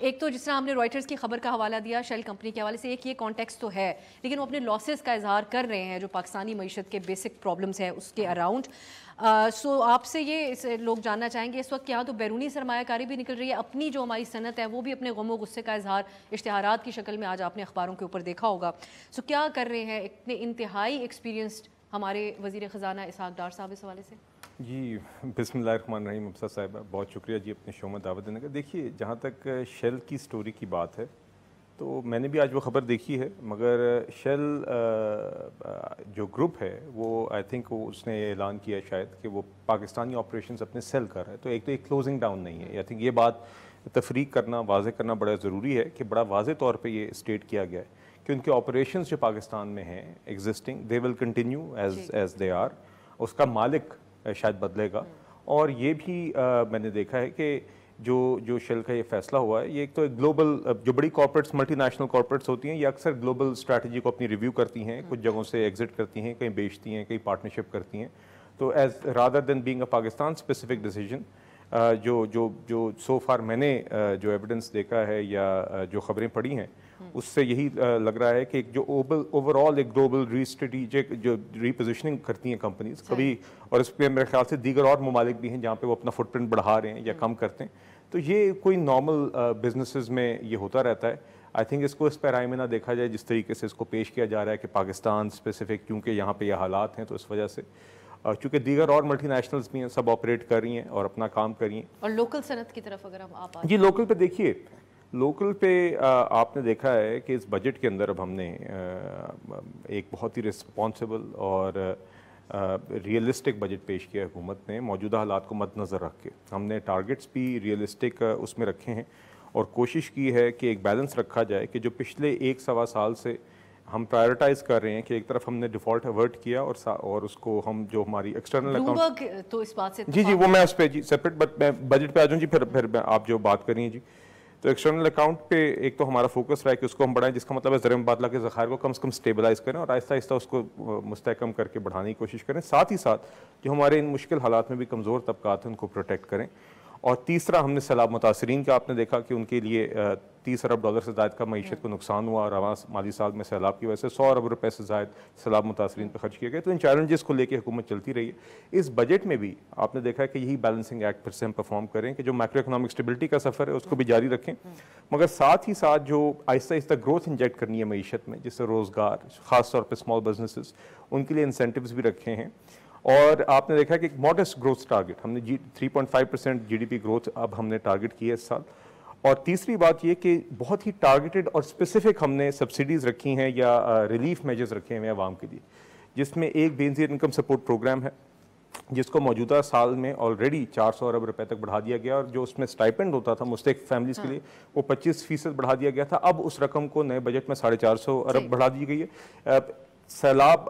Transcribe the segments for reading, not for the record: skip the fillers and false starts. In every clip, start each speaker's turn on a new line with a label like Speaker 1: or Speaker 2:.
Speaker 1: ایک تو جس طرح ہم نے رائٹرز کی خبر کا حوالہ دیا شیل کمپنی کے حوالے سے، ایک یہ کانٹیکسٹ تو ہے، لیکن وہ اپنے لاسز کا اظہار کر رہے ہیں جو پاکستانی معیشت کے بیسک پرابلمس ہیں اس کے اراؤنڈ. سو آپ سے یہ لوگ جاننا چاہیں گے اس وقت یہاں تو بیرونی سرمایہ کاری بھی نکل رہی ہے، اپنی جو ہماری صنعت ہے وہ بھی اپنے غم و غصے کا اظہار اشتہارات کی شکل میں آج آپ نے اخباروں کے اوپر دیکھا ہوگا. سو کیا کر رہے ہیں اتنے انتہائی ایکسپیرینسڈ ہمارے وزیر خزانہ اسحاق ڈار صاحب اس حوالے سے؟
Speaker 2: جی بسم اللہ الرحمن الرحیم. ابصر صاحبہ بہت شکریہ جی اپنے شو میں دعوت دینے کا. دیکھیے جہاں تک شیل کی سٹوری کی بات ہے تو میں نے بھی آج وہ خبر دیکھی ہے، مگر شیل جو گروپ ہے وہ آئی تھنک وہ اس نے اعلان کیا ہے شاید کہ وہ پاکستانی آپریشنز اپنے سیل کر رہا ہے. تو ایک تو ایک کلوزنگ ڈاؤن نہیں ہے. آئی تھنک یہ بات تفریق کرنا، واضح کرنا بڑا ضروری ہے کہ بڑا واضح طور پہ یہ اسٹیٹ کیا گیا ہے کہ ان کے آپریشنز جو پاکستان میں ہیں existing they will continue as they are. اس کا مالک شاید بدلے گا. اور یہ بھی میں نے دیکھا ہے کہ جو شیل کا یہ فیصلہ ہوا ہے یہ ایک تو گلوبل جو بڑی کارپوریٹس ملٹی نیشنل کارپوریٹس ہوتی ہیں یہ اکثر گلوبل اسٹریٹجی کو اپنی ریویو کرتی ہیں، کچھ جگہوں سے ایگزٹ کرتی ہیں، کہیں بیچتی ہیں، کہیں پارٹنرشپ کرتی ہیں. تو as rather than being a Pakistan specific decision جو سو فار میں نے جو ایویڈنس دیکھا ہے یا جو خبریں پڑھی ہیں اس سے یہی لگ رہا ہے کہ جو اوور آل ایک گلوبل ری اسٹریٹجک جو ری پوزیشننگ کرتی ہیں کمپنیز کبھی، اور اس پہ میرے خیال سے دیگر اور ممالک بھی ہیں جہاں پہ وہ اپنا فٹ پرنٹ بڑھا رہے ہیں یا کم کرتے ہیں. تو یہ کوئی نارمل بزنسز میں یہ ہوتا رہتا ہے. آئی تھنک اس کو اس پیرائے میں نہ دیکھا جائے جس طریقے سے اس کو پیش کیا جا رہا ہے کہ پاکستان اسپیسیفک کیونکہ یہاں پہ یہ حالات ہیں تو اس وجہ سے، چونکہ دیگر اور ملٹی نیشنلز بھی ہیں سب آپریٹ کر رہی ہیں اور اپنا کام کر رہی ہیں.
Speaker 1: اور لوکل صنعت کی طرف اگر آپ
Speaker 2: جی لوکل پہ دیکھیے، لوکل پہ آپ نے دیکھا ہے کہ اس بجٹ کے اندر اب ہم نے ایک بہت ہی رسپانسبل اور ریئلسٹک بجٹ پیش کیا ہے حکومت نے موجودہ حالات کو مد نظر رکھ کے. ہم نے ٹارگٹس بھی ریئلسٹک اس میں رکھے ہیں اور کوشش کی ہے کہ ایک بیلنس رکھا جائے کہ جو پچھلے 1-1.25 سال سے ہم پرائیورٹائز کر رہے ہیں کہ ایک طرف ہم نے ڈیفالٹ اوارٹ کیا اور اس کو ہم جو ہماری ایکسٹرنل اکاؤنٹ
Speaker 1: تو اس بات سے
Speaker 2: جی وہ میں اس پہ جی سیپریٹ بٹ میں بجٹ پہ آ جاؤں جی پھر آپ جو بات کر رہی ہیں جی. تو ایکسٹرنل اکاؤنٹ پہ ایک تو ہمارا فوکس رہا ہے کہ اس کو ہم بڑھائیں، جس کا مطلب ہے زر مبادلہ کے ذخائر کو کم سے کم سٹیبلائز کریں اور آہستہ آہستہ اس کو مستحکم کر کے بڑھانے کی کوشش کریں. ساتھ ہی ساتھ جو ہمارے ان مشکل حالات میں بھی کمزور طبقات ہیں ان کو پروٹیکٹ کریں. اور تیسرا ہم نے سیلاب متاثرین کا آپ نے دیکھا کہ ان کے لیے 30 ارب ڈالر سے زائد کا معیشت کو نقصان ہوا، رواں مالی سال میں سیلاب کی وجہ سے 100 ارب روپے سے زائد سیلاب متاثرین پہ خرچ کیے گئے. تو ان چیلنجز کو لے کے حکومت چلتی رہی ہے. اس بجٹ میں بھی آپ نے دیکھا ہے کہ یہی بیلنسنگ ایکٹ پھر سے ہم پرفارم کریں کہ جو مائکرو اکنامک اسٹیبلٹی کا سفر ہے اس کو بھی جاری رکھیں، مگر ساتھ ہی ساتھ جو آہستہ آہستہ گروتھ انجیکٹ کرنی ہے معیشت میں جس سے روزگار خاص طور پہ اسمال بزنسز ان کے لیے انسینٹیوز بھی رکھے ہیں. اور آپ نے دیکھا کہ ایک ماڈسٹ گروتھ ٹارگٹ ہم نے 3.5% جی ڈی پی گروتھ اب ہم نے ٹارگٹ کی ہے اس سال. اور تیسری بات یہ کہ بہت ہی ٹارگٹڈ اور اسپیسیفک ہم نے سبسڈیز رکھی ہیں یا ریلیف میجرز رکھے ہوئے ہیں عوام کے لیے، جس میں ایک بے نظیر انکم سپورٹ پروگرام ہے جس کو موجودہ سال میں آلریڈی 400 ارب روپے تک بڑھا دیا گیا، اور جو اس میں اسٹائپنڈ ہوتا تھا مستحق فیملیز کے لیے وہ 25% بڑھا دیا گیا تھا. اب اس رقم کو نئے بجٹ میں 450 ارب بڑھا دی گئی ہے. سیلاب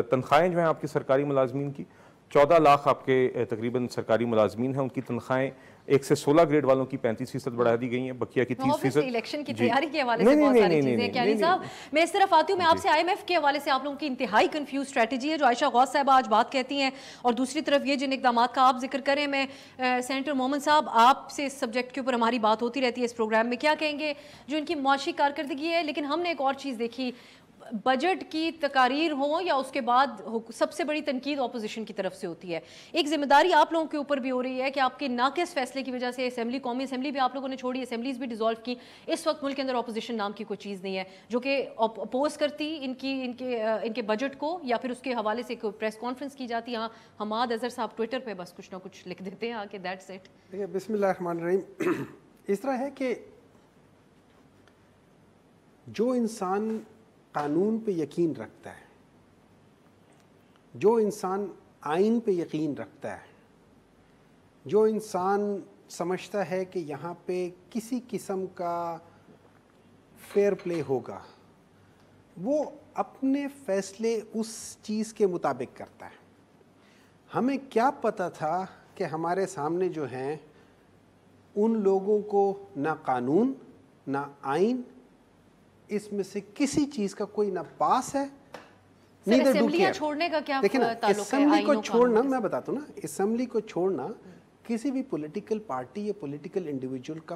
Speaker 2: تنخواہیں جو ہیں آپ کی سرکاری ملازمین کی 14 لاکھ آپ کے تقریباً سرکاری ملازمین ہیں، ان کی تنخواہیں 1 سے 16 گریڈ والوں کی 35% بڑھا دی گئی ہیں، بقیہ کی 30%.
Speaker 1: الیکشن کی تیاری کے حوالے سے بہت ساری چیزیں ہیں. علی صاحب میں اس طرف آتی ہوں، میں آپ سے IMF کے حوالے سے آپ لوگوں کی انتہائی کنفیوز اسٹریٹجی ہے جو عائشہ غوث صاحبہ آج بات کہتی ہیں، اور دوسری طرف یہ جن اقدامات کا آپ ذکر کریں. میں سینیٹر مومن صاحب آپ سے اس سبجیکٹ کے اوپر ہماری بات ہوتی رہتی ہے اس پروگرام میں، کیا کہیں گے جو ان کی معاشی کارکردگی ہے. لیکن ہم نے ایک اور چیز دیکھی، بجٹ کی تقاریر ہوں یا اس کے بعد سب سے بڑی تنقید اپوزیشن کی طرف سے ہوتی ہے. ایک ذمہ داری آپ لوگوں کے اوپر بھی ہو رہی ہے کہ آپ کے ناقص فیصلے کی وجہ سے اسمبلی، قومی اسمبلی بھی آپ لوگوں نے چھوڑی، اسمبلیز بھی ڈیزالو کی. اس وقت ملک کے اندر اپوزیشن نام کی کوئی چیز نہیں ہے جو کہ اپوز کرتی ان کے بجٹ کو، یا پھر اس کے حوالے سے کوئی پریس کانفرنس کی جاتی. ہاں حماد اظہر صاحب ٹویٹر پہ بس کچھ نہ کچھ لکھ دیتے ہیں کہ دیٹس اٹ.
Speaker 3: دیکھیے بسم اللہ الرحمن الرحیم، اس طرح ہے کہ جو انسان قانون پہ یقین رکھتا ہے، جو انسان آئین پہ یقین رکھتا ہے، جو انسان سمجھتا ہے کہ یہاں پہ کسی قسم کا فیئر پلے ہوگا، وہ اپنے فیصلے اس چیز کے مطابق کرتا ہے. ہمیں کیا پتہ تھا کہ ہمارے سامنے جو ہیں ان لوگوں کو نہ قانون نہ آئین اس میں سے کسی چیز کا کوئی نہ پاس ہے
Speaker 1: اسمبلیاں چھوڑنے کا کیا تعلق ہے؟
Speaker 3: اسمبلی کو چھوڑنا، میں بتاتا ہوں نا، اسمبلی کو چھوڑنا کسی بھی پولیٹیکل پارٹی یا پولیٹیکل انڈیویجول کا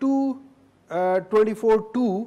Speaker 3: 224(2)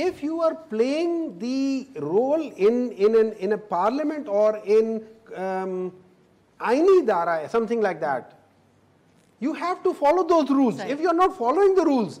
Speaker 3: if you are playing the role in a parliament or in Aini Dara, something like that, you have to follow those rules. If you are not following the rules,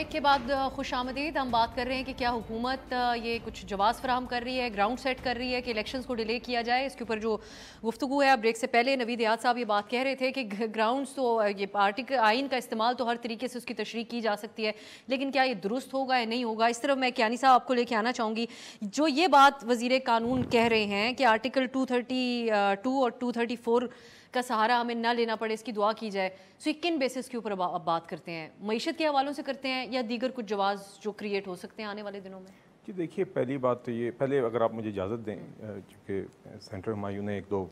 Speaker 1: break کے بعد خوش آمدید. ہم بات کر رہے ہیں کہ کیا حکومت یہ کچھ جواز فراہم کر رہی ہے, گراؤنڈ سیٹ کر رہی ہے کہ الیکشنز کو ڈیلے کیا جائے. اس کے اوپر جو گفتگو ہے, بریک سے پہلے نوید یاد صاحب یہ بات کہہ رہے تھے کہ گراؤنڈز تو یہ آرٹیکل آئین کا استعمال تو ہر طریقے سے اس کی تشریح کی جا سکتی ہے, لیکن کیا یہ درست ہوگا یا نہیں ہوگا. اس طرف میں کیانی صاحب آپ کو لے کے آنا چاہوں گی. جو یہ بات وزیر قانون کہہ رہے ہیں کہ آرٹیکل 232 اور 234 کا سہارا ہمیں نہ لینا پڑے, اس کی دعا کی جائے, سو یہ کن بیسس کے اوپر اب بات کرتے ہیں؟ معیشت کے حوالوں سے کرتے ہیں یا دیگر کچھ جواز جو کریٹ ہو سکتے ہیں آنے والے دنوں میں؟
Speaker 2: جی دیکھیے, پہلی بات تو یہ, پہلے اگر آپ مجھے اجازت دیں, چونکہ سینٹر ہمایوں نے ایک دو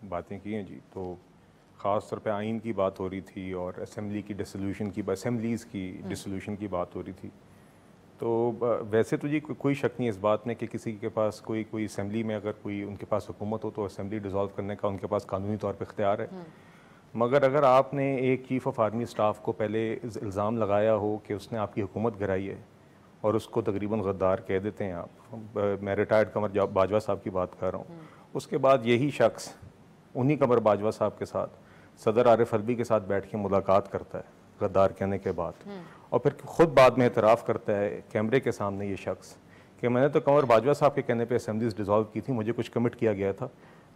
Speaker 2: باتیں کی ہیں جی, تو خاص طور پہ آئین کی بات ہو رہی تھی اور اسمبلی کی ڈسولوشن کی, اسمبلیز کی ڈسولوشن کی بات ہو رہی تھی. تو ویسے تو جی کوئی شک نہیں اس بات میں کہ کسی کے پاس کوئی اسمبلی میں اگر کوئی ان کے پاس حکومت ہو تو اسمبلی ڈیزالو کرنے کا ان کے پاس قانونی طور پہ اختیار ہے. مگر اگر آپ نے ایک چیف آف آرمی اسٹاف کو پہلے الزام لگایا ہو کہ اس نے آپ کی حکومت گرائی ہے اور اس کو تقریباً غدار کہہ دیتے ہیں آپ, میں ریٹائرڈ قمر باجوہ صاحب کی بات کر رہا ہوں, اس کے بعد یہی شخص انہی قمر باجوہ صاحب کے ساتھ صدر عارف الوی کے ساتھ بیٹھ کے ملاقات کرتا ہے غدار کہنے کے بعد, اور پھر خود بعد میں اعتراف کرتا ہے کیمرے کے سامنے یہ شخص کہ میں نے تو قمر باجوہ صاحب کے کہنے پہ اسمبلیز ڈیزالو کی تھی, مجھے کچھ کمٹ کیا گیا تھا.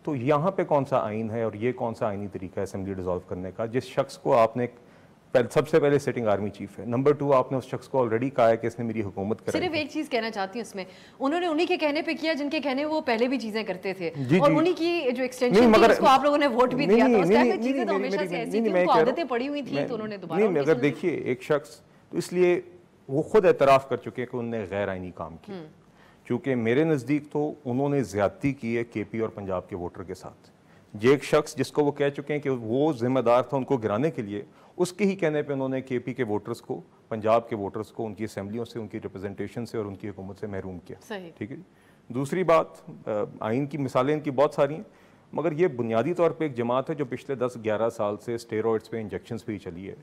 Speaker 2: تو یہاں پہ کون سا آئین ہے اور یہ کون سا آئینی طریقہ ہے اسمبلی ڈیزالو کرنے کا, جس شخص کو آپ نے سب سے پہلے سٹنگ آرمی چیف ہے, نمبر 2 آپ نے اس شخص کو آلریڈی کہا ہے کہ اس نے میری حکومت کرائی.
Speaker 1: صرف ایک چیز کہنا چاہتی ہوں اس میں, انہوں نے انہی کے کہنے پہ کیا جن کے کہنے وہ پہلے بھی چیزیں کرتے تھے, اور انہی کی جو ایکسٹینشن تھی اس کو آپ لوگوں نے ووٹ بھی دیا تھا. اس ٹائم میں چیزیں تو ہمیشہ سے ایسی تھیں, ان کو عادتیں پڑی ہوئی تھیں, تو انہوں نے دوبارہ
Speaker 2: نہیں. اگر دیکھیے ایک شخص, تو اس لیے وہ خود اعتراف کر چکے کہ انہوں نے غیر آئینی کام کیا, چونکہ میرے نزدیک تو انہوں نے زیادتی کی ہے کے پی اور پنجاب کے ووٹر کے ساتھ. یہ ایک شخص جس کو وہ کہہ چکے ہیں کہ وہ ذمہ دار تھا ان کو گرانے کے لیے, اس کے ہی کہنے پہ انہوں نے کے پی کے ووٹرز کو, پنجاب کے ووٹرز کو ان کی اسمبلیوں سے, ان کی ریپرزنٹیشن سے اور ان کی حکومت سے محروم کیا. ٹھیک ہے جی. دوسری بات, آئین کی مثالیں ان کی بہت ساری ہیں, مگر یہ بنیادی طور پہ ایک جماعت ہے جو پچھلے 10-11 سال سے اسٹیرائڈس پہ, انجیکشنز پہ ہی چلی ہے.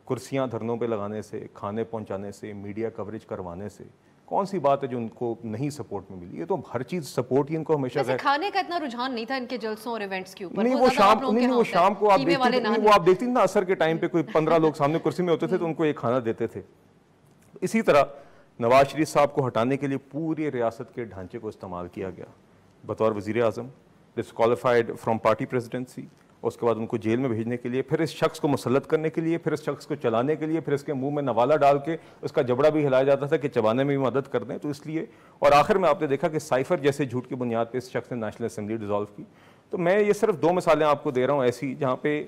Speaker 2: کرسیاں دھرنوں پہ لگانے سے, کھانے پہنچانے سے, میڈیا کوریج کروانے سے کون سی بات ہے جو ان کو نہیں سپورٹ میں ملی. یہ تو ہر چیز سپورٹ ہی ان کو ہمیشہ
Speaker 1: ویسے کھانے کا اتنا رجحان نہیں تھا ان کے جلسوں اور ایونٹس کے اوپر.
Speaker 2: نہیں وہ شام کو آپ دیکھتی تھی نا, عصر کے ٹائم پہ کوئی 15 لوگ سامنے کرسی میں ہوتے تھے تو ان کو ایک کھانا دیتے تھے. اسی طرح نواز شریف صاحب کو ہٹانے کے لیے پوری ریاست کے ڈھانچے کو استعمال کیا گیا بطور وزیر اعظم, ڈسکوالیفائڈ فرام پارٹی پریزیڈنسی, اس کے بعد ان کو جیل میں بھیجنے کے لیے, پھر اس شخص کو مسلط کرنے کے لیے, پھر اس شخص کو چلانے کے لیے, پھر اس کے منہ میں نوالا ڈال کے اس کا جبڑا بھی ہلایا جاتا تھا کہ چبانے میں بھی مدد کر دیں. تو اس لیے, اور آخر میں آپ نے دیکھا کہ سائفر جیسے جھوٹ کی بنیاد پہ اس شخص نے نیشنل اسمبلی ڈیزالو کی. تو میں یہ صرف 2 مثالیں آپ کو دے رہا ہوں ایسی جہاں پہ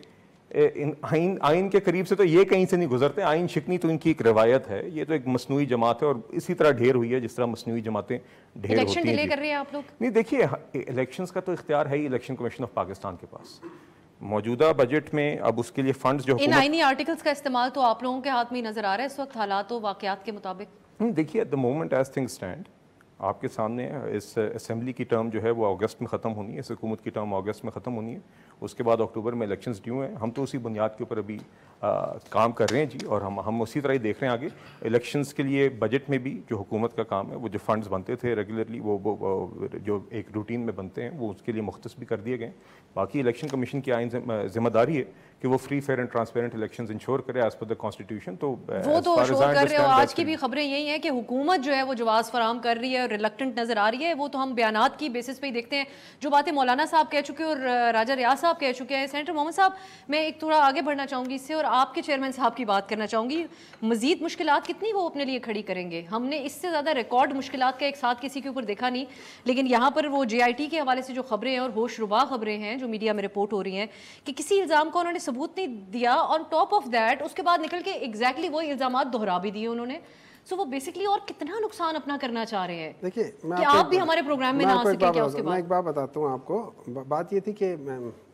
Speaker 2: آئین کے قریب سے تو یہ کہیں سے نہیں گزرتے. آئین شکنی تو ان کی ایک روایت ہے, یہ تو ایک مصنوعی جماعت ہے اور اسی طرح ڈھیر ہوئی ہے جس طرح مصنوعی جماعتیں ڈھیر ہوتی ہیں.
Speaker 1: الیکشن ڈیلے کر رہے ہیں آپ لوگ؟
Speaker 2: نہیں دیکھیے, الیکشنز کا تو اختیار ہے ہی الیکشن کمیشن آف پاکستان کے پاس. موجودہ بجٹ میں اب اس کے لیے فنڈز جو
Speaker 1: ان آئینی آرٹیکلز کا استعمال تو آپ لوگوں کے ہاتھ میں نظر آ رہا ہے اس وقت حالات و واقعات کے مطابق.
Speaker 2: دیکھیے at the moment as things stand آپ کے سامنے اس اسمبلی کی ٹرم جو ہے وہ اگست میں ختم ہونی ہے, اس حکومت کی ٹرم اگست میں ختم ہونی ہے, اس کے بعد اکتوبر میں الیکشنز ڈیو ہیں. ہم تو اسی بنیاد کے اوپر ابھی کام کر رہے ہیں جی, اور ہم اسی طرح ہی دیکھ رہے ہیں آگے. الیکشنز کے لیے بجٹ میں بھی جو حکومت کا کام ہے, وہ جو فنڈز بنتے تھے ریگولرلی, وہ جو ایک روٹین میں بنتے ہیں, وہ اس کے لیے مختص بھی کر دیے گئے. باقی الیکشن کمیشن کی آئین ذمہ داری ہے کہ وہ free fair and transparent elections ensure کرے ایز پر دا کانسٹیٹیوشن. تو
Speaker 1: وہ تو انشور کر رہے ہو. آج کی بھی خبریں یہی ہیں کہ حکومت جو ہے وہ جواز فراہم کر رہی ہے اور ریلکٹنٹ نظر آ رہی ہے. وہ تو ہم بیانات کی بیسس پہ ہی دیکھتے ہیں, جو باتیں مولانا صاحب کہہ چکے اور راجہ ریاض صاحب کہہ چکے ہیں. سینیٹر محمد صاحب, میں ایک تھوڑا آگے بڑھنا چاہوں گی اس سے اور آپ کے چیئرمین صاحب کی بات کرنا چاہوں گی. مزید مشکلات کتنی وہ اپنے لیے کھڑی کریں گے؟ ہم نے اس سے زیادہ ریکارڈ مشکلات کا ایک ساتھ کسی کے اوپر دیکھا نہیں, لیکن یہاں پر وہ JIT کے حوالے سے جو خبریں ہیں اور ہوش ربا خبریں ہیں جو میڈیا میں رپورٹ ہو رہی ہیں کہ کسی الزام کا انہوں نے ثبوت نہیں دیا, اور ٹاپ آف دیٹ اس کے بعد نکل کے ایگزیکٹلی وہی الزامات دہرا بھی دیے انہوں نے. سو وہ بیسکلی اور کتنا نقصان اپنا کرنا چاہ رہے ہیں.
Speaker 3: دیکھیے
Speaker 1: کہ آپ بھی ہمارے پروگرام میں نہ آ سکے کیا اس کے بعد؟
Speaker 3: میں ایک بات بتاتا ہوں آپ کو. بات یہ تھی کہ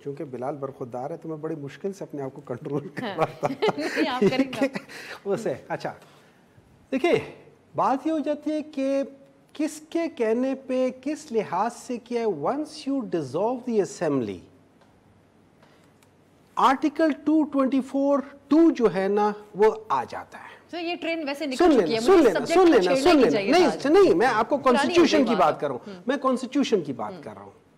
Speaker 3: چونکہ بلال برخودار ہے تو میں بڑی مشکل سے اپنے آپ کو کنٹرول کر رہا تھا اسے. اچھا دیکھیے, بات یہ ہو جاتی ہے کہ کس کے کہنے پہ کس لحاظ سے کیا ہے. Once you dissolve the assembly, article 224(2) جو ہے نا وہ آ جاتا ہے.
Speaker 1: یہ ٹرین ویسے نکل چکی ہے.
Speaker 3: سن لینا نہیں, میں آپ کو کانسٹیٹیوشن کی بات کر رہا ہوں, میں کانسٹیٹیوشن کی بات کر رہا ہوں.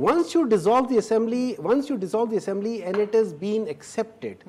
Speaker 3: once you dissolve the assembly and it is being accepted,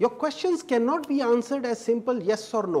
Speaker 3: Your questions cannot be answered as simple yes or no.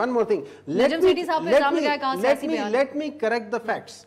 Speaker 3: one more thing, let me correct the facts.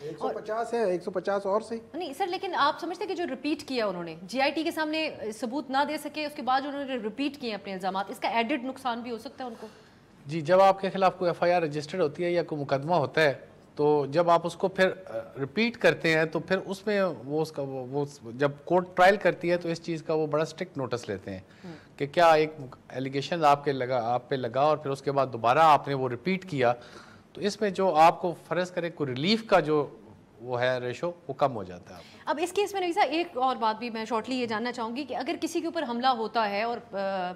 Speaker 3: 150 ہے, 150 اور سے
Speaker 1: نہیں سر. لیکن آپ سمجھتے کہ جو ریپیٹ کیا انہوں نے جی آئی ٹی کے سامنے ثبوت نہ دے سکے, اس کے بعد انہوں نے ریپیٹ کیے اپنے الزامات, اس کا ایڈڈ نقصان بھی ہو سکتا ہے ان کو؟
Speaker 4: جی, جب آپ کے خلاف کوئی ایف آئی آر رجسٹرڈ ہوتی ہے یا کوئی مقدمہ ہوتا ہے تو جب آپ اس کو پھر ریپیٹ کرتے ہیں تو پھر اس میں وہ اس کا وہ جب کورٹ ٹرائل کرتی ہے تو اس چیز کا وہ بڑا اسٹرکٹ نوٹس لیتے ہیں کہ کیا ایک ایلیگیشن آپ پہ لگا اور پھر اس کے بعد دوبارہ آپ نے وہ ریپیٹ کیا, تو اس میں جو آپ کو فرض کرے کوئی ریلیف کا جو وہ ہے ریشو وہ کم ہو جاتا ہے.
Speaker 1: اب اس کیس میں نویسا ایک اور بات بھی میں شارٹلی یہ جاننا چاہوں گی کہ اگر کسی کے اوپر حملہ ہوتا ہے اور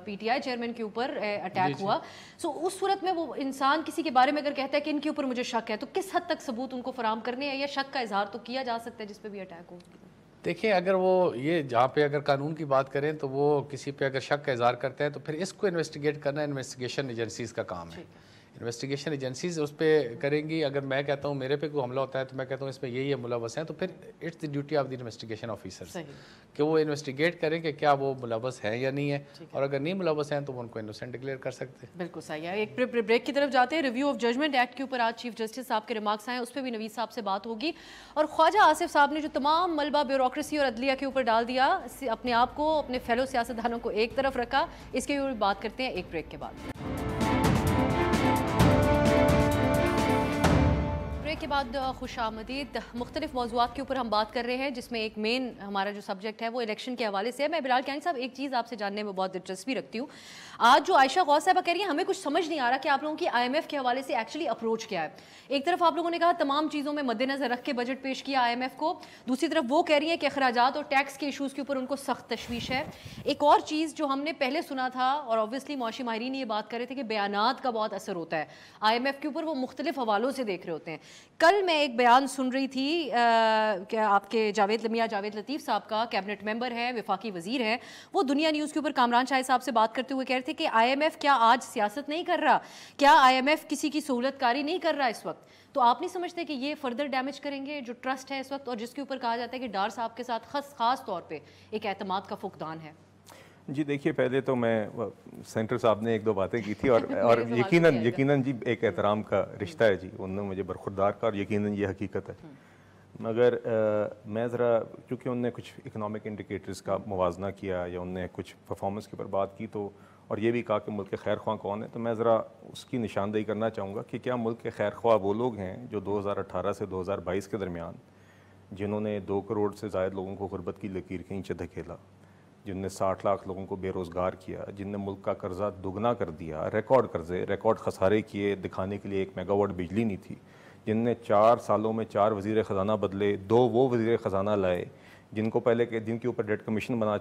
Speaker 1: پی ٹی آئی چیئرمین کے اوپر اٹیک ہوا, سو اس صورت میں وہ انسان کسی کے بارے میں اگر کہتا ہے کہ ان کے اوپر مجھے شک ہے, تو کس حد تک ثبوت ان کو فراہم کرنے ہیں, یا شک کا اظہار تو کیا جا سکتا ہے جس پہ بھی اٹیک ہو؟
Speaker 4: دیکھیں, اگر وہ یہ جہاں پہ اگر قانون کی بات کریں تو وہ کسی پہ اگر شک کا اظہار کرتے ہیں تو پھر اس کو انویسٹیگیٹ کرنا انویسٹیگیشن ایجنسیز کا کام ہے. انویسٹیگیشن ایجنسیز اس پہ کریں گی. اگر میں کہتا ہوں میرے پہ کوئی حملہ ہوتا ہے تو میں کہتا ہوں اس میں یہ ملوث ہیں, تو پھر it's the duty of the investigation officers کہ وہ انویسٹیگیٹ کریں کہ کیا وہ ملوث ہیں یا نہیں ہے, اور اگر نہیں ملوث ہیں تو وہ ان کو انوسینٹ ڈکلیئر کر سکتے ہیں.
Speaker 1: بالکل صحیح ہے. ایک بریک کی طرف جاتے ہیں. ریویو آف ججمنٹ ایکٹ کے اوپر آج چیف جسٹس صاحب کے ریمارکس آئے, اس پہ بھی نوید صاحب سے بات ہوگی, اور خواجہ آصف صاحب نے جو تمام ملبہ بیوروکریسی اور عدلیہ کے اوپر ڈال دیا, اپنے آپ کو اپنے فیلو سیاستدانوں کو ایک طرف رکھا, اس کے اوپر بات کرتے ہیں ایک بریک کے بعد. بریک کے بعد خوش آمدید. مختلف موضوعات کے اوپر ہم بات کر رہے ہیں, جس میں ایک مین ہمارا جو سبجیکٹ ہے وہ الیکشن کے حوالے سے ہے. میں بلال کیانی صاحب ایک چیز آپ سے جاننے میں بہت دلچسپی رکھتی ہوں. آج جو عائشہ غوث صاحبہ کہہ رہی ہیں, ہمیں کچھ سمجھ نہیں آ رہا کہ آپ لوگوں کی آئی ایم ایف کے حوالے سے ایکچولی اپروچ کیا ہے. ایک طرف آپ لوگوں نے کہا تمام چیزوں میں مد نظر رکھ کے بجٹ پیش کیا آئی ایم ایف کو, دوسری طرف وہ کہہ رہی ہیں کہ اخراجات اور ٹیکس کے ایشوز کے اوپر ان کو سخت تشویش ہے. ایک اور چیز جو ہم نے پہلے سنا تھا, اور اوبویسلی معاشی ماہرین یہ بات کر رہے تھے کہ بیانات کا بہت اثر ہوتا ہے آئی ایم ایف کے اوپر, وہ مختلف حوالوں سے دیکھ رہے ہوتے ہیں. کل میں ایک بیان سن رہی تھی کہ آپ کے میاں جاوید لطیف صاحب کا, کیبنٹ ممبر ہے, وفاقی وزیر ہے, وہ دنیا نیوز کے اوپر کامران شاہ صاحب سے بات کرتے ہوئے کہہ رہے تھے کہ آئی ایم ایف کیا آج سیاست نہیں کر رہا, کیا آئی ایم ایف کسی کی سہولت کاری نہیں کر رہا اس وقت. تو آپ نہیں سمجھتے کہ یہ فردر ڈیمیج کریں گے جو ٹرسٹ ہے اس وقت, اور جس کے اوپر کہا جاتا ہے کہ ڈار صاحب کے ساتھ خاص طور پہ ایک اعتماد کا فقدان ہے؟
Speaker 2: جی دیکھیے, پہلے تو میں سینٹر صاحب نے ایک دو باتیں کی تھی, اور یقیناً جی ایک احترام کا رشتہ ہے جی, انہوں نے مجھے برخوردار کا, اور یقیناً یہ حقیقت ہے. مگر میں ذرا چونکہ انہوں نے کچھ اکنامک انڈیکیٹرز کا موازنہ کیا, یا انہوں نے کچھ پرفارمنس کے اوپر بات کی, تو اور یہ بھی کہا کہ ملک کے خیر خواہ کون ہیں, تو میں ذرا اس کی نشاندہی کرنا چاہوں گا کہ کیا ملک کے خیر خواہ وہ لوگ ہیں جو 2018 سے 2022 کے درمیان جنہوں نے 2 کروڑ سے زائد لوگوں کو غربت کی لکیر کے نیچے دھکیلا, جن نے 60 لاکھ لوگوں کو بے روزگار کیا, جن نے ملک کا قرضہ دگنا کر دیا, ریکارڈ خسارے کیے, دکھانے کے لیے 1 میگا واٹ بجلی نہیں تھی, جن نے 4 سالوں میں 4 وزیر خزانہ بدلے, 2 وہ وزیر خزانہ لائے جن کو پہلے جن کے اوپر ڈیٹ کمیشن بنا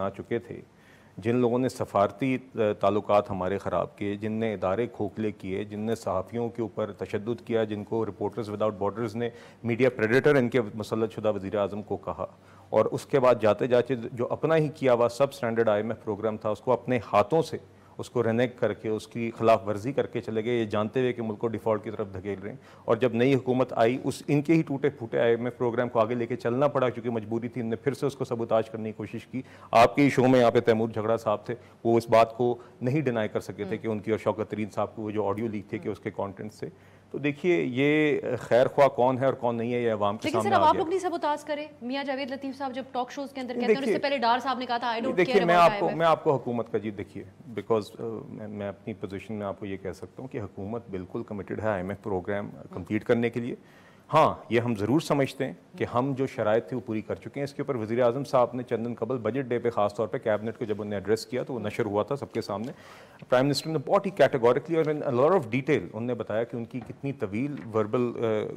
Speaker 2: چکے تھے, جن لوگوں نے سفارتی تعلقات ہمارے خراب کیے, جن نے ادارے کھوکھلے کیے, جن نے صحافیوں کے اوپر تشدد کیا, جن کو رپورٹرز وداؤٹ بارڈرز نے میڈیا پریڈیٹر ان کے مسلط شدہ وزیر اعظم کو کہا, اور اس کے بعد جاتے جو اپنا ہی کیا ہوا substandard I M F program تھا اس کو اپنے ہاتھوں سے اس کو رینیگ کر کے اس کی خلاف ورزی کر کے چلے گئے, یہ جانتے ہوئے کہ ملک کو ڈیفالٹ کی طرف دھکیل رہے ہیں. اور جب نئی حکومت آئی, ان کے ہی ٹوٹے پھوٹے آئی ایم ایف پروگرام کو آگے لے کے چلنا پڑا کیونکہ مجبوری تھی, ان نے پھر سے اس کو سبوتاج کرنے کی کوشش کی. آپ کے ہی شو میں یہاں پہ تیمور جھگڑا صاحب تھے, وہ اس بات کو نہیں ڈینائی کر سکے تھے کہ ان کی اور شوکت ترین صاحب کو وہ جو آڈیو لیک تھے کہ اس کے کانٹینٹ سے. تو دیکھیے یہ خیر خواہ کون ہے اور کون نہیں ہے یہ عوام کے سامنے آ گیا.
Speaker 1: لیکن صرف آپ لوگ نہیں سبوتاج کریں. میاں جاوید لطیف صاحب جب ٹاک شوز کے اندر کہتے ہیں, اس سے پہلے ڈار صاحب نے کہا تھا I don't care about I am F.
Speaker 2: میں آپ کو حکومت کا جی دیکھیے, بیکاز میں اپنی پوزیشن میں آپ کو یہ کہہ سکتا ہوں کہ حکومت بالکل کمیٹڈ ہے I am F programme complete کرنے کے لیے. ہاں یہ ہم ضرور سمجھتے ہیں کہ ہم جو شرائط تھی وہ پوری کر چکے ہیں. اس کے اوپر وزیر اعظم صاحب نے چند دن قبل بجٹ ڈے پہ خاص طور پہ کیبنٹ کو جب انہوں نے ایڈریس کیا تو وہ نشر ہوا تھا سب کے سامنے, پرائم منسٹر نے بہت ہی کیٹیگوریکلی اور ان لاٹ آف ڈیٹیل انہوں نے بتایا کہ ان کی کتنی طویل وربل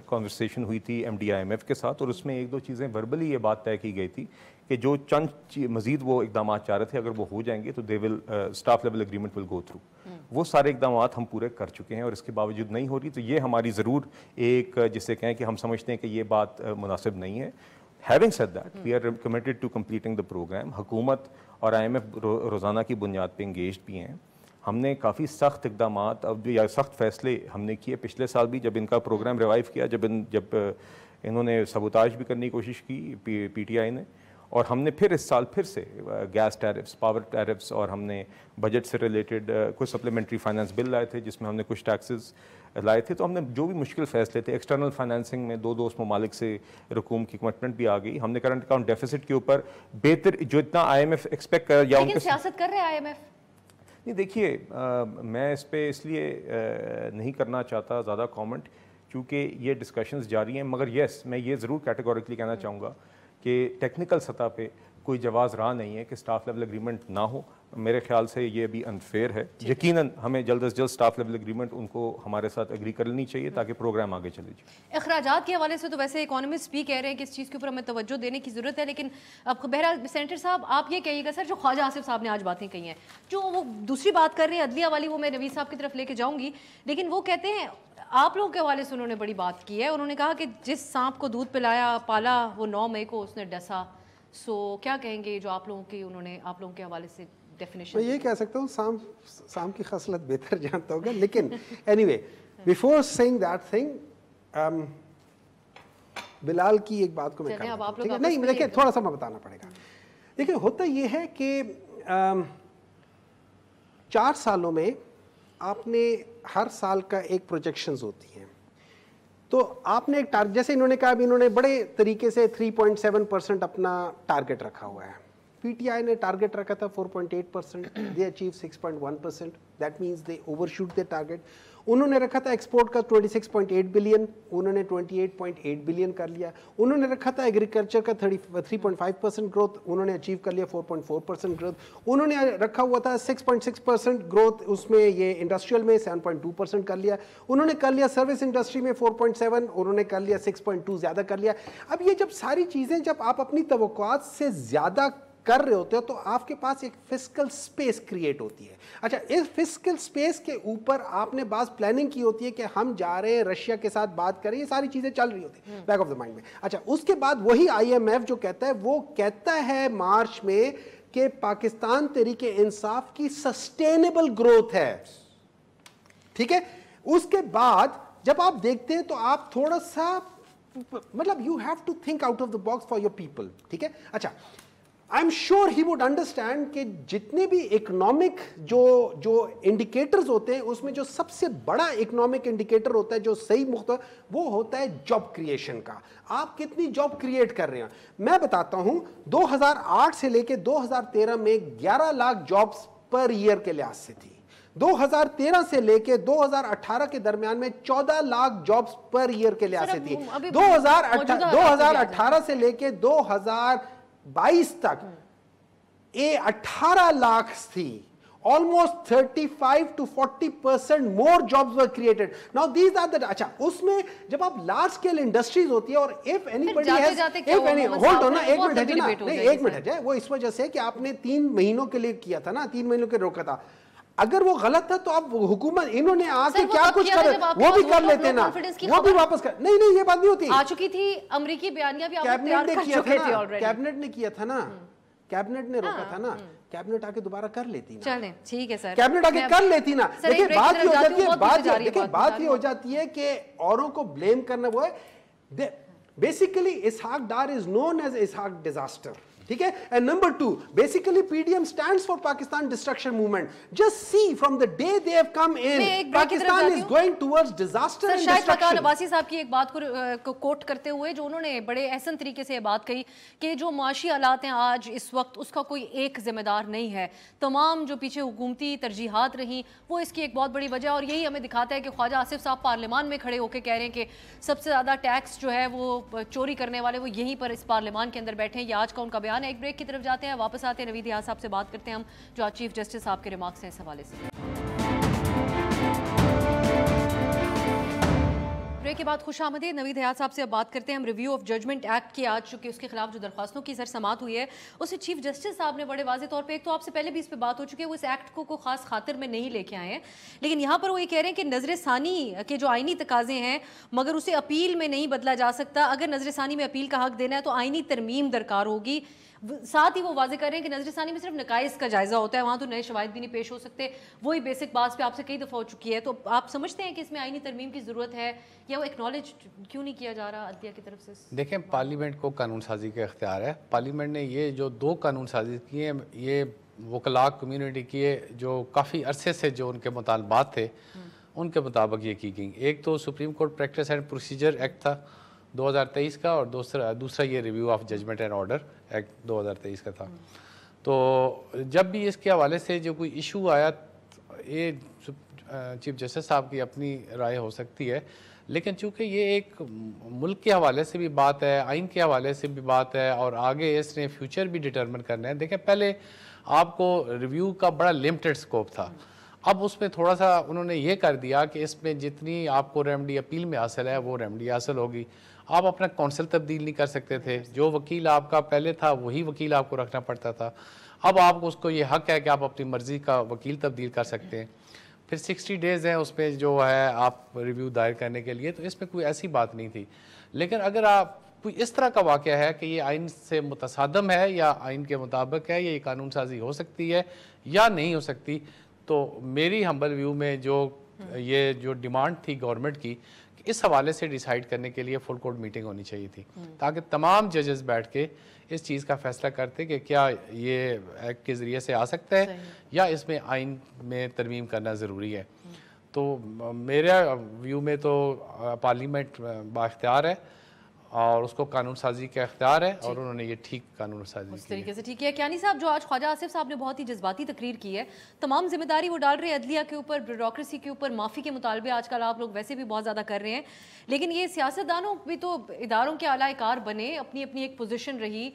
Speaker 2: کانورسیشن ہوئی تھی MD I am F کے ساتھ, اور اس میں 1-2 چیزیں وربلی یہ بات طے کی گئی تھی کہ جو چند مزید وہ اقدامات چاہ رہے تھے اگر وہ ہو جائیں گے تو دے ول اسٹاف لیول اگریمنٹ ول گو تھرو. وہ سارے اقدامات ہم پورے کر چکے ہیں, اور اس کے باوجود نہیں ہو رہی. تو یہ ہماری ضرور ایک جسے کہیں کہ ہم سمجھتے ہیں کہ یہ بات مناسب نہیں ہے. Having said that, we are committed to completing the program. حکومت اور آئی ایم ایف روزانہ کی بنیاد پہ انگیجڈ بھی ہیں. ہم نے کافی سخت اقدامات یا سخت فیصلے ہم نے کیے پچھلے سال بھی جب ان کا پروگرام ریوائیو کیا, جب انہوں نے سبوتاج بھی کرنے کی کوشش کی پی ٹی آئی نے, اور ہم نے پھر اس سال پھر سے گیس ٹیرفس, پاور ٹیرفس, اور ہم نے بجٹ سے ریلیٹڈ کچھ سپلیمنٹری فائنانس بل لائے تھے جس میں ہم نے کچھ ٹیکسز لائے تھے. تو ہم نے جو بھی مشکل فیصلے تھے, ایکسٹرنل فائنینسنگ میں 2 دوست ممالک سے رقوم کی کمٹمنٹ بھی آ گئی, ہم نے کرنٹ اکاؤنٹ ڈیفیسٹ کے اوپر بہتر جو اتنا آئی ایم ایف ایکسپیکٹ کر یا ان
Speaker 1: لیکن سیاست کر رہے آئی ایم ایف.
Speaker 2: نہیں دیکھیے, میں اس پہ اس لیے نہیں کرنا چاہتا زیادہ کامنٹ, کیونکہ یہ ڈسکشنز جاری ہیں. مگر یس, میں یہ ضرور کیٹیگوریکلی کہنا چاہوں گا کہ ٹیکنیکل سطح پہ کوئی جواز راہ نہیں ہے کہ اسٹاف لیول اگریمنٹ نہ ہو. میرے خیال سے یہ بھی انفیئر ہے. یقیناً ہمیں جلد از جلد اسٹاف لیول اگریمنٹ ان کو ہمارے ساتھ اگری کر لینی چاہیے تاکہ پروگرام آگے چلے جائے.
Speaker 1: اخراجات کے حوالے سے تو ویسے اکانومسٹ بھی کہہ رہے ہیں کہ اس چیز کے اوپر ہمیں توجہ دینے کی ضرورت ہے, لیکن اب بہرحال سینیٹر صاحب آپ یہ کہیے گا سر, جو خواجہ آصف صاحب نے آج باتیں کہی ہیں, جو وہ دوسری بات کر رہے ہیں عدلیہ والی, وہ میں نوید صاحب کی طرف لے کے جاؤں گی, لیکن وہ کہتے ہیں آپ لوگوں کے حوالے سے انہوں نے بڑی بات کی ہے. انہوں نے کہا کہ جس سانپ کو دودھ پلایا پالا وہ 9 مئی کو اس نے ڈسا. سو کیا کہیں گے جو آپ لوگوں کی انہوں نے آپ لوگوں کے حوالے سے ڈیفینیشن؟
Speaker 3: میں یہ کہہ سکتا ہوں سام کی خصلت بہتر جانتا ہوگا, لیکن anyway before seeing that thing, Bilal کی ایک بات کو میں نہیں دیکھیں تھوڑا سا میں بتانا پڑے گا. دیکھیں ہوتا یہ ہے کہ 4 سالوں میں آپ نے ہر سال کا ایک پروجیکشنز ہوتی ہیں, تو آپ نے ایک ٹارگیٹ, جیسے انہوں نے کہا ابھی انہوں نے بڑے طریقے سے 3.7% اپنا ٹارگیٹ رکھا ہوا ہے. پی ٹی آئی نے ٹارگیٹ رکھا تھا 4.8%, they achieve 6.1%, that means they overshoot the target. انہوں نے رکھا تھا ایکسپورٹ کا 26.8 بلین, انہوں نے 28.8 بلین کر لیا. انہوں نے رکھا تھا ایگریکلچر کا 3.5% گروتھ, انہوں نے اچیو کر لیا 4.4% گروتھ. انہوں نے رکھا ہوا تھا 6.6% گروتھ, اس میں یہ انڈسٹریل میں 7.2% کر لیا. انہوں نے کر لیا سروس انڈسٹری میں 4.7, انہوں نے کر لیا 6.2, زیادہ کر لیا. اب یہ جب ساری چیزیں جب آپ اپنی توقعات سے زیادہ کر رہے ہوتے ہو تو آپ کے پاس ایک فسکل سپیس کریٹ ہوتی ہے. اچھا, اس فسکل سپیس کے اوپر آپ نے بعض پلاننگ کی ہوتی ہے کہ ہم جا رہے ہیں رشیا کے ساتھ بات کریں, یہ ساری چیزیں چل رہی ہوتی ہیں بیک آف دا مائنڈ میں. اچھا, اس کے بعد وہی آئی ایم ایف جو کہتا ہے, وہ کہتا ہے مارچ میں کہ پاکستان تحریک انصاف کی سسٹینیبل گروتھ ہے. ٹھیک ہے, اس کے بعد جب آپ دیکھتے ہیں تو آپ تھوڑا سا مطلب you have to think out of the box for your people. ٹھیک ہے, اچھا I'm sure he would understand کہ جتنے بھی اکنامک جو انڈیکیٹرز ہوتے ہیں, اس میں جو سب سے بڑا اکنامک انڈیکیٹر ہوتا ہے جو صحیح وہ ہوتا ہے جاب کریشن کا. آپ کتنی جاب کریٹ کر رہے ہیں. میں بتاتا ہوں 2008 سے لے کے 2013 میں 11 لاکھ جابز پر ایئر کے لحاظ سے تھی. 2013 سے لے کے 2018 کے درمیان میں 14 لاکھ جابز پر ایئر کے لحاظ سے تھی. 2018 سے لے کے 2022 تک 18 لاکھ تھی. Almost 35 to 40% more jobs were created. Now these are the اچھا اس میں جب آپ لارج اسکیل انڈسٹریز ہوتی ہے اور if anybody has hold on نا ایک منٹ ہے نا, نہیں ایک منٹ ہے, وہ اس وجہ سے کہ آپ نے 3 مہینوں کے لیے کیا تھا نا, 3 مہینوں کے روکا تھا. اگر وہ غلط تھا تو اب حکومت انہوں نے آ کے کیا کچھ کر وہ بھی کر لیتے نا, وہ بھی واپس کر. نہیں یہ بات نہیں ہوتی.
Speaker 1: آ چکی تھی امریکی بیانیہ بھی آپ تیار کر چکے تھے آلریڈی.
Speaker 3: کیبنٹ نے کیا تھا نا, کیبنٹ نے روکا تھا نا, کیبنٹ آ کے دوبارہ کر لیتی نا.
Speaker 1: چلیں ٹھیک ہے سر,
Speaker 3: کیبنٹ آ کے کر لیتی نا. دیکھیں بات یہ ہو جاتی ہے, بات یہ ہو جاتی ہے کہ اوروں کو بلیم کرنا. وہ ہے بیسیکلی اسحاق ڈار از نون ایز اسحاق ڈیزاسٹر. ٹھیک ہے, and number 2 basically PDM stands for Pakistan Destruction Movement. Just see from the day they have come in, Pakistan is going towards disaster and
Speaker 1: destruction.
Speaker 3: شاہد
Speaker 1: حقان عباسی صاحب کی ایک بات کو کوٹ کرتے ہوئے جو انہوں نے بڑے احسن طریقے سے یہ بات کہی کہ جو معاشی حالات ہیں آج اس وقت, اس کا کوئی ایک ذمہ دار نہیں ہے. تمام جو پیچھے حکومتی ترجیحات رہیں وہ اس کی ایک بہت بڑی وجہ, اور یہی ہمیں دکھاتا ہے کہ خواجہ آصف صاحب پارلیمان میں کھڑے ہو کے کہہ رہے ہیں کہ سب سے زیادہ ٹیکس جو ہے وہ چوری کرنے والے وہ یہیں پر اس پارلیمان کے اندر بیٹھے ہیں. یہ آج کا ان کا بیان ہے. ایک بریک کی طرف جاتے ہیں, واپس آتے ہیں, نوید یاز صاحب سے بات کرتے ہیں ہم جو آج چیف جسٹس صاحب کے ریمارکس ہیں اس حوالے سے. بریک کے بعد خوش آمدید. نوید حیات صاحب سے اب بات کرتے ہیں ہم ریویو آف ججمنٹ ایکٹ کی. آج چونکہ اس کے خلاف جو درخواستوں کی سماعت ہوئی ہے اسے چیف جسٹس صاحب نے بڑے واضح طور پہ, ایک تو آپ سے پہلے بھی اس پہ بات ہو چکی ہے, وہ اس ایکٹ کو کوئی خاص خاطر میں نہیں لے کے آئے ہیں, لیکن یہاں پر وہ یہ کہہ رہے ہیں کہ نظر ثانی کے جو آئینی تقاضے ہیں مگر اسے اپیل میں نہیں بدلا جا سکتا. اگر نظر ثانی میں اپیل کا حق دینا ہے تو آئینی ترمیم درکار ہوگی. ساتھ ہی وہ واضح کر رہے ہیں کہ نظر ثانی میں صرف نقائص کا جائزہ ہوتا ہے, وہاں تو نئے شواہد بھی نہیں پیش ہو سکتے. وہی بیسک بات پہ آپ سے کئی دفعہ ہو چکی ہے. تو آپ سمجھتے ہیں کہ اس میں آئینی ترمیم کی ضرورت ہے یا وہ ایکنالج کیوں نہیں کیا جا رہا عدلیہ کی طرف سے؟
Speaker 4: دیکھیں پارلیمنٹ کو قانون سازی کا اختیار ہے. پارلیمنٹ نے یہ جو 2 قانون سازی کی ہیں, یہ وکلاء کمیونٹی کی جو کافی عرصے سے جو ان کے مطالبات تھے ان کے مطابق یہ کی گئی. ایک تو Supreme court practice and procedure act تھا 2023 کا, اور دوسرا یہ review of judgment and order act 2023 کا تھا. تو جب بھی اس کے حوالے سے جو کوئی ایشو آیا, یہ چیف جسٹس صاحب کی اپنی رائے ہو سکتی ہے, لیکن چونکہ یہ ایک ملک کے حوالے سے بھی بات ہے, آئین کے حوالے سے بھی بات ہے, اور آگے اس نے فیوچر بھی ڈٹرمن کرنا ہے. دیکھیں پہلے آپ کو ریویو کا بڑا لمیٹڈ سکوپ تھا, اب اس میں تھوڑا سا انہوں نے یہ کر دیا کہ اس میں جتنی آپ کو ریمیڈی اپیل میں حاصل ہے وہ ریمیڈی حاصل ہوگی. آپ اپنا کونسل تبدیل نہیں کر سکتے تھے, جو وکیل آپ کا پہلے تھا وہی وکیل آپ کو رکھنا پڑتا تھا. اب آپ کو اس کو یہ حق ہے کہ آپ اپنی مرضی کا وکیل تبدیل کر سکتے ہیں. پھر 60 ڈیز ہیں اس میں جو ہے آپ ریویو دائر کرنے کے لیے, تو اس میں کوئی ایسی بات نہیں تھی. لیکن اگر آپ کوئی اس طرح کا واقعہ ہے کہ یہ آئین سے متصادم ہے یا آئین کے مطابق ہے, یا یہ قانون سازی ہو سکتی ہے یا نہیں ہو سکتی, تو میری ہمبل ویو میں یہ جو ڈیمانڈ تھی گورنمنٹ کی کہ اس حوالے سے ڈیسائیڈ کرنے کے لیے فل کورٹ میٹنگ ہونی چاہیے تھی, تاکہ تمام ججز بیٹھ کے اس چیز کا فیصلہ کرتے کہ کیا یہ ایکٹ کے ذریعے سے آ سکتا ہے یا اس میں آئین میں ترمیم کرنا ضروری ہے. تو میرے ویو میں تو پارلیمنٹ بااختیار ہے اور اس کو قانون سازی کا اختیار ہے, اور انہوں نے یہ ٹھیک قانون سازی
Speaker 1: اس طریقے سے ٹھیک ہے. کیانی صاحب, جو آج خواجہ آصف صاحب نے بہت ہی جذباتی تقریر کی ہے, تمام ذمہ داری وہ ڈال رہے ہیں عدلیہ کے اوپر, بیوروکریسی کے اوپر, معافی کے مطالبے آج کل آپ لوگ ویسے بھی بہت زیادہ کر رہے ہیں, لیکن یہ سیاستدانوں بھی تو اداروں کے اعلی کار بنے, اپنی اپنی ایک پوزیشن رہی,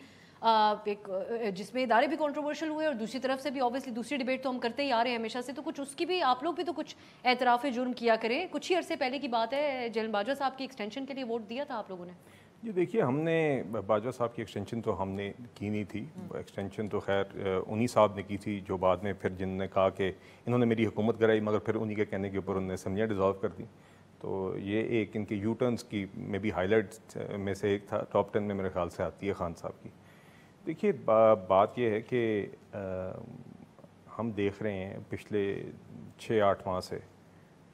Speaker 1: ایک جس میں ادارے بھی کنٹروورشل ہوئے, اور دوسری طرف سے بھی اوبیسلی دوسری ڈیبیٹ تو ہم کرتے ہی آ رہے ہیں ہمیشہ سے, تو کچھ اس کی بھی آپ لوگ بھی تو کچھ اعتراف جرم کیا کریں. کچھ ہی عرصے پہلے کی بات ہے, جلن باجوہ صاحب کی ایکسٹینشن کے لیے ووٹ دیا تھا آپ لوگوں نے.
Speaker 2: جی دیکھیے, ہم نے باجوہ صاحب کی ایکسٹینشن تو ہم نے کی نہیں تھی. ایکسٹینشن تو خیر انہی صاحب نے کی تھی جو بعد میں پھر جن نے کہا کہ انہوں نے میری حکومت گرائی, مگر پھر انہی کے کہنے کے اوپر انہوں نے اسمبلیاں ڈیزالو کر دی. تو یہ ایک ان کے یو ٹرنس کی میں بھی ہائی لائٹ میں سے ایک تھا, ٹاپ 10 میں میرے خیال سے آتی ہے خان صاحب کی. دیکھیے بات یہ ہے کہ ہم دیکھ رہے ہیں پچھلے 6-8 ماہ سے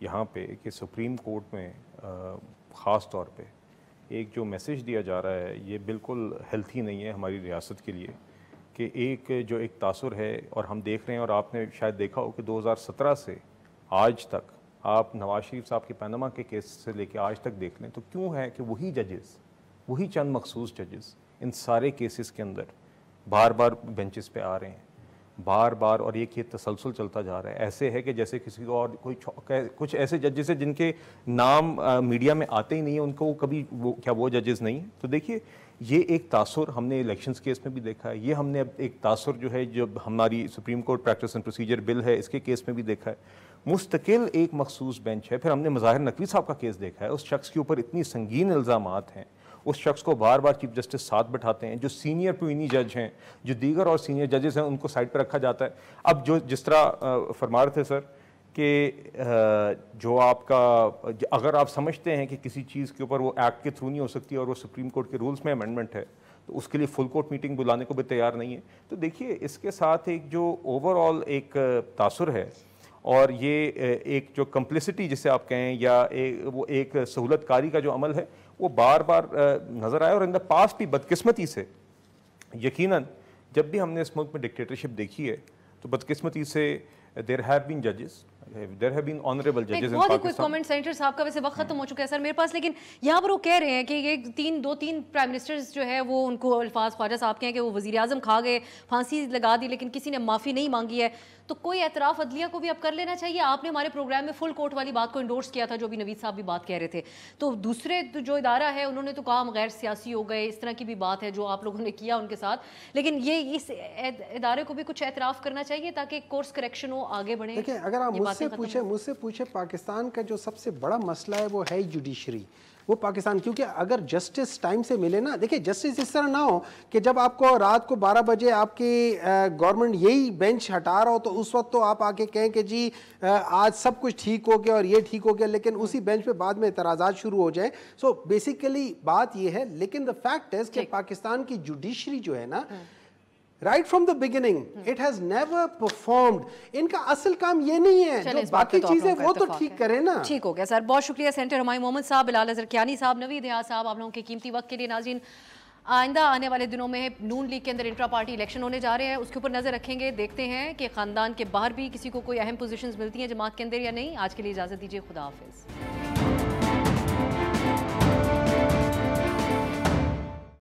Speaker 2: یہاں پہ کہ سپریم کورٹ میں خاص طور پہ ایک جو میسیج دیا جا رہا ہے, یہ بالکل ہیلتھی نہیں ہے ہماری ریاست کے لیے. کہ ایک تاثر ہے, اور ہم دیکھ رہے ہیں, اور آپ نے شاید دیکھا ہو کہ 2017 سے آج تک آپ نواز شریف صاحب کے پاناما کے کیس سے لے کے آج تک دیکھ لیں تو کیوں ہے کہ وہی ججز, وہی چند مخصوص ججز ان سارے کیسز کے اندر بار بار بینچز پہ آ رہے ہیں, بار بار, اور یہ تسلسل چلتا جا رہا ہے. ایسے ہے کہ جیسے کسی کو اور کچھ ایسے ججز ہیں جن کے نام میڈیا میں آتے ہی نہیں ہیں, ان کو کبھی وہ ججز نہیں ہیں. تو دیکھیے یہ ایک تاثر ہم نے الیکشنز کیس میں بھی دیکھا ہے, یہ ہم نے اب ایک تاثر جو ہے جو ہماری supreme court practice and procedure bill ہے اس کے کیس میں بھی دیکھا ہے. مستقل ایک مخصوص بینچ ہے. پھر ہم نے مظاہر نقوی صاحب کا کیس دیکھا ہے, اس شخص کے اوپر اتنی سنگین الزامات ہیں, اس شخص کو بار بار چیف جسٹس ساتھ بٹھاتے ہیں, جو سینئر پوئنی جج ہیں, جو دیگر اور سینئر ججز ہیں, ان کو سائڈ پہ رکھا جاتا ہے. اب جس طرح فرما رہے تھے سر کہ جو آپ کا اگر آپ سمجھتے ہیں کہ کسی چیز کے اوپر وہ ایکٹ کے تھرو نہیں ہو سکتی اور وہ سپریم کورٹ کے رولز میں امینڈمنٹ ہے, تو اس کے لیے فل کورٹ میٹنگ بلانے کو بھی تیار نہیں ہے. تو دیکھیے اس کے ساتھ ایک جو اوور آل ایک تاثر ہے, اور یہ ایک جو کمپلسٹی جسے آپ کہیں, یا وہ ایک سہولت کاری کا جو عمل ہے, وہ بار بار نظر آیا. اور ان دا پاسٹ بھی بدقسمتی سے یقیناً جب بھی ہم نے اس ملک میں ڈکٹیٹرشپ دیکھی ہے تو بدقسمتی سے there have been judges, there have been honorable judges in
Speaker 1: بہت ہی کوئی
Speaker 2: Pakistan.
Speaker 1: کامنٹ سینٹر صاحب کا ویسے وقت ختم ہو چکا ہے سر میرے پاس, لیکن یہاں پر وہ کہہ رہے ہیں کہ یہ دو تین پرائم منسٹرز جو ہے وہ ان کو الفاظ خواجہ صاحب کے ہیں کہ وہ وزیر اعظم کھا گئے, پھانسی لگا دی, لیکن کسی نے معافی نہیں مانگی ہے. تو کوئی اعتراف عدلیہ کو بھی اب کر لینا چاہیے. آپ نے ہمارے پروگرام میں فل کورٹ والی بات کو انڈورس کیا تھا, جو بھی نوید صاحب بھی بات کہہ رہے تھے. تو دوسرے جو ادارہ ہے انہوں نے تو کہا ہم غیر سیاسی ہو گئے, اس طرح کی بھی بات ہے جو آپ لوگوں نے کیا ان کے ساتھ. لیکن یہ اس ادارے کو بھی کچھ اعتراف کرنا چاہیے تاکہ کورس کریکشن ہو, آگے بڑھیں.
Speaker 3: دیکھیں اگر آپ مجھ سے پوچھیں پاکستان کا جو سب سے بڑا مسئلہ ہے وہ ہے جوڈیشری. وہ پاکستان, کیونکہ اگر جسٹس ٹائم سے ملے نا, دیکھیں جسٹس اس طرح نہ ہو کہ جب آپ کو رات کو 12 بجے آپ کی گورنمنٹ یہی بینچ ہٹا رہا ہو تو اس وقت تو آپ آ کے کہیں کہ جی آج سب کچھ ٹھیک ہو گیا اور یہ ٹھیک ہو گیا, لیکن اسی بینچ پہ بعد میں اعتراضات شروع ہو جائیں. سو بیسیکلی بات یہ ہے. لیکن دا فیکٹ ہے کہ پاکستان کی جوڈیشری جو ہے نا, right from the beginning it has never performed. ان کا اصل کام یہ نہیں ہے, جو باقی چیزیں وہ تو ٹھیک کریں نا.
Speaker 1: ٹھیک ہو گیا سر, بہت شکریہ سینٹر ہمایوں محمد صاحب, بلال اظہر کیانی صاحب, نوید حیات صاحب, آپ لوگوں کے قیمتی وقت کے لیے. ناظرین آئندہ آنے والے دنوں میں نون لیگ کے اندر انٹرا پارٹی الیکشن ہونے جا رہے ہیں، اس کے اوپر نظر رکھیں گے، دیکھتے ہیں کہ خاندان کے باہر بھی کسی کو کوئی اہم پوزیشنز ملتی ہیں جماعت کے اندر یا نہیں۔ آج کے لیے اجازت دیجیے، خدا حافظ۔